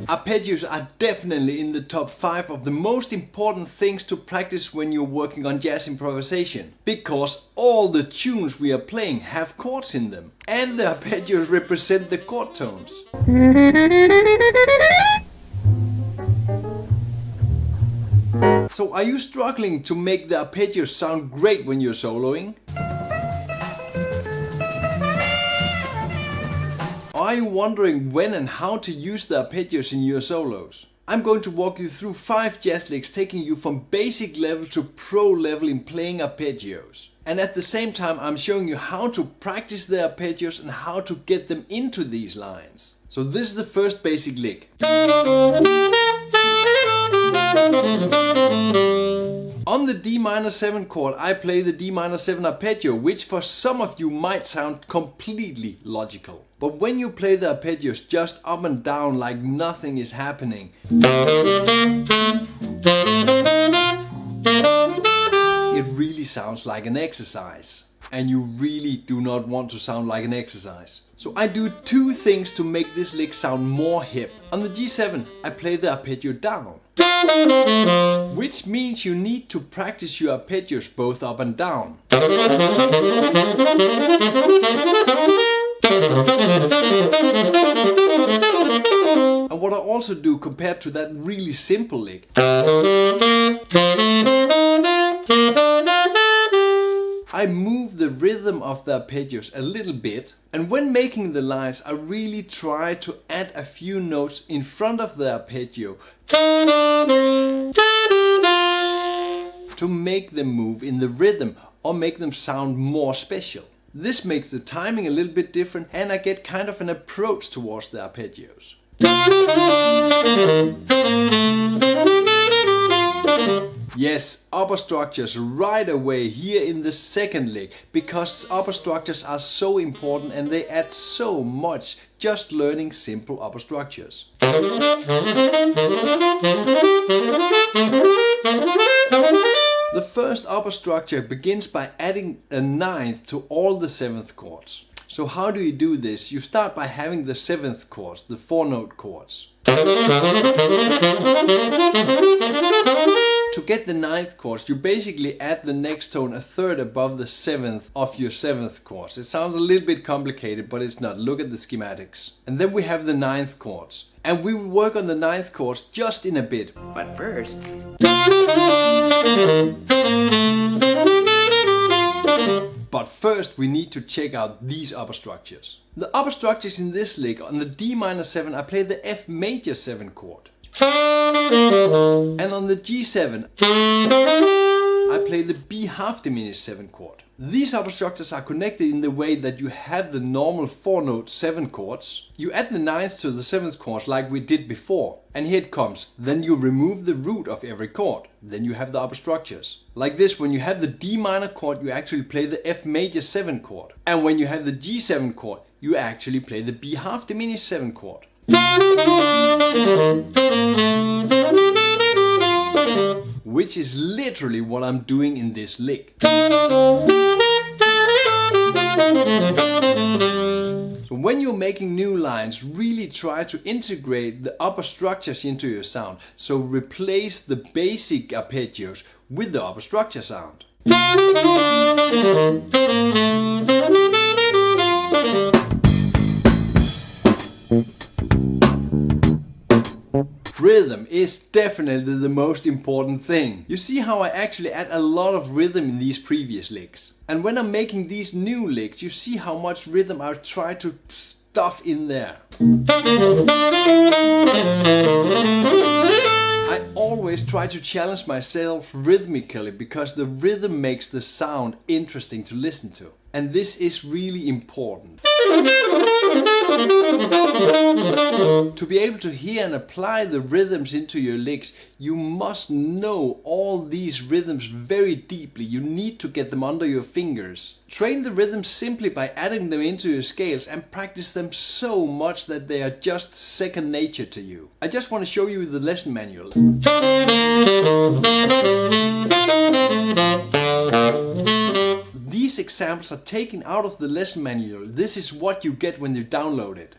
Arpeggios are definitely in the top 5 of the most important things to practice when you're working on jazz improvisation, because all the tunes we are playing have chords in them, and the arpeggios represent the chord tones. So are you struggling to make the arpeggios sound great when you're soloing? Are you wondering when and how to use the arpeggios in your solos? I'm going to walk you through 5 jazz licks taking you from basic level to pro level in playing arpeggios. And at the same time I'm showing you how to practice the arpeggios and how to get them into these lines. So this is the first basic lick. On the D minor 7 chord I play the D minor 7 arpeggio, which for some of you might sound completely logical. But when you play the arpeggios just up and down like nothing is happening, it really sounds like an exercise. And you really do not want to sound like an exercise. So I do 2 things to make this lick sound more hip. On the G7 I play the arpeggio down, which means you need to practice your arpeggios both up and down. And what I also do compared to that really simple lick, I move the rhythm of the arpeggios a little bit, and when making the lines I really try to add a few notes in front of the arpeggio to make them move in the rhythm or make them sound more special. This makes the timing a little bit different and I get kind of an approach towards the arpeggios. Yes, upper structures right away here in the second lick, because upper structures are so important and they add so much just learning simple upper structures. The first upper structure begins by adding a 9th to all the 7th chords. So how do you do this? You start by having the 7th chords, the 4-note chords. To get the 9th chords, you basically add the next tone a third above the 7th of your 7th chords. It sounds a little bit complicated, but it's not. Look at the schematics. And then we have the 9th chords. And we will work on the 9th chords just in a bit. But first... But first we need to check out these upper structures. The upper structures in this lick, on the D minor 7 I play the F major 7 chord. And on the G7 I play the B half diminished 7 chord. These upper structures are connected in the way that you have the normal 4-note 7 chords. You add the 9th to the 7th chords like we did before. And here it comes. Then you remove the root of every chord. Then you have the upper structures. Like this, when you have the D minor chord you actually play the F major 7 chord. And when you have the G7 chord you actually play the B half diminished 7 chord. Which is literally what I'm doing in this lick. So when you're making new lines, really try to integrate the upper structures into your sound. So replace the basic arpeggios with the upper structure sound. Rhythm is definitely the most important thing. You see how I actually add a lot of rhythm in these previous licks. And when I'm making these new licks, you see how much rhythm I try to stuff in there. I always try to challenge myself rhythmically because the rhythm makes the sound interesting to listen to. And this is really important. To be able to hear and apply the rhythms into your licks, you must know all these rhythms very deeply. You need to get them under your fingers. Train the rhythms simply by adding them into your scales and practice them so much that they are just second nature to you. I just want to show you the lesson manual. These these examples are taken out of the lesson manual, this is what you get when you download it.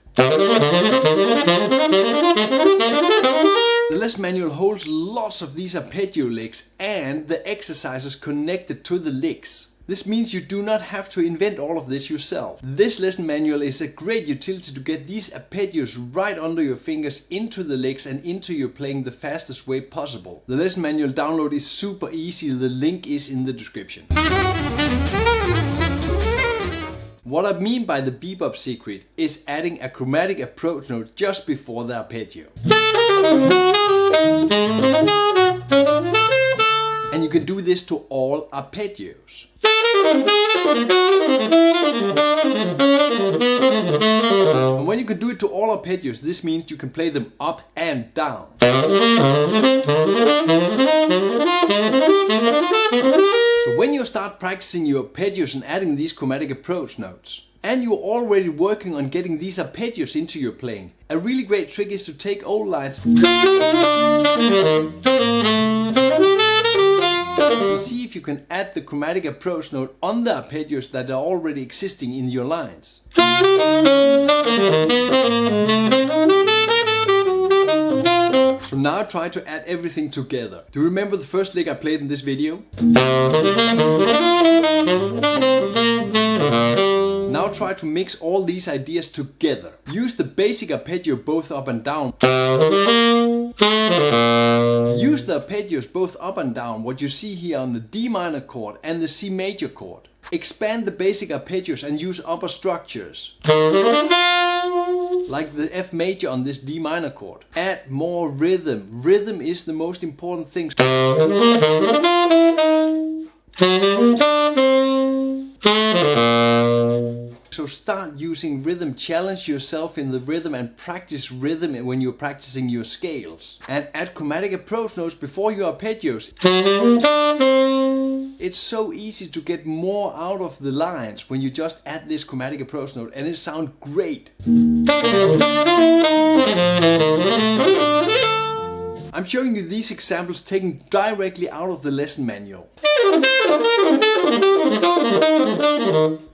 The lesson manual holds lots of these arpeggio licks and the exercises connected to the licks. This means you do not have to invent all of this yourself. This lesson manual is a great utility to get these arpeggios right under your fingers into the licks and into your playing the fastest way possible. The lesson manual download is super easy, the link is in the description. What I mean by the bebop secret is adding a chromatic approach note just before the arpeggio. And you can do this to all arpeggios. And when you can do it to all arpeggios, this means you can play them up and down. So when you start practicing your arpeggios and adding these chromatic approach notes, and you're already working on getting these arpeggios into your playing, a really great trick is to take old lines to see if you can add the chromatic approach note on the arpeggios that are already existing in your lines. So now try to add everything together. Do you remember the first lick I played in this video? Now try to mix all these ideas together. Use the basic arpeggio both up and down. Use the arpeggios both up and down, what you see here on the D minor chord and the C major chord. Expand the basic arpeggios and use upper structures, like the F major on this D minor chord. Add more rhythm. Rhythm is the most important thing. So start using rhythm, challenge yourself in the rhythm and practice rhythm when you're practicing your scales. And add chromatic approach notes before your arpeggios. It's so easy to get more out of the lines when you just add this chromatic approach note and it sounds great. I'm showing you these examples taken directly out of the lesson manual.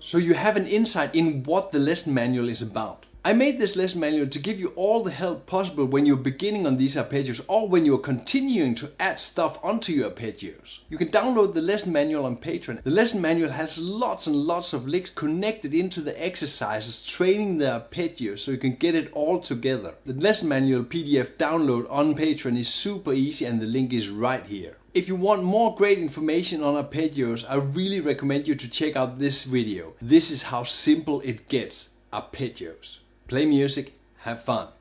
So you have an insight in what the lesson manual is about. I made this lesson manual to give you all the help possible when you're beginning on these arpeggios or when you're continuing to add stuff onto your arpeggios. You can download the lesson manual on Patreon. The lesson manual has lots and lots of licks connected into the exercises, training the arpeggios so you can get it all together. The lesson manual PDF download on Patreon is super easy and the link is right here. If you want more great information on arpeggios, I really recommend you to check out this video. This is how simple it gets. Arpeggios. Play music, have fun.